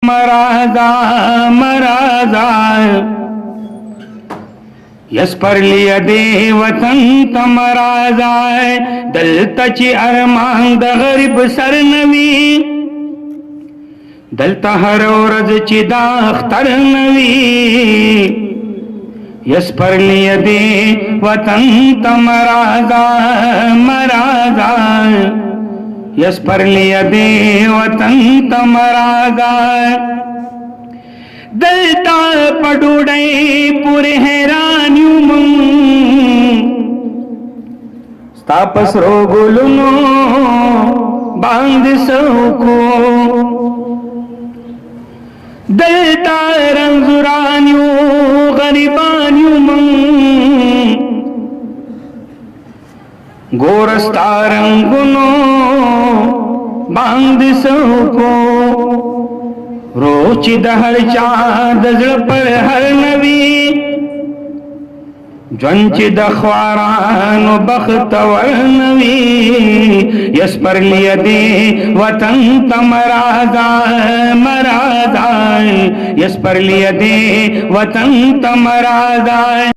मराजा मराजा yes पर लिया दे वतन तमराजा दलतची अरमान द गरीब सरनवी दलता हर औरज ची दाख्तर नवी यस पर लिया दे वतन तमराजा मराजा यस पर लिया दे वतन तमराजा दलता पडुडे पुरे हैरान्यू तापस रोगुलुनो बांध सौको दलता रंजुरान्यू गरीबान्यू गोरस्ता रंगुनो बांध सौको रोची दहर चाँद पर हर नवी ज्वंची दख्वारान बख्तवर नवी यस पर लिया दे वतन तमराजा मराजा यस पर लिया दे वतन तमराजा।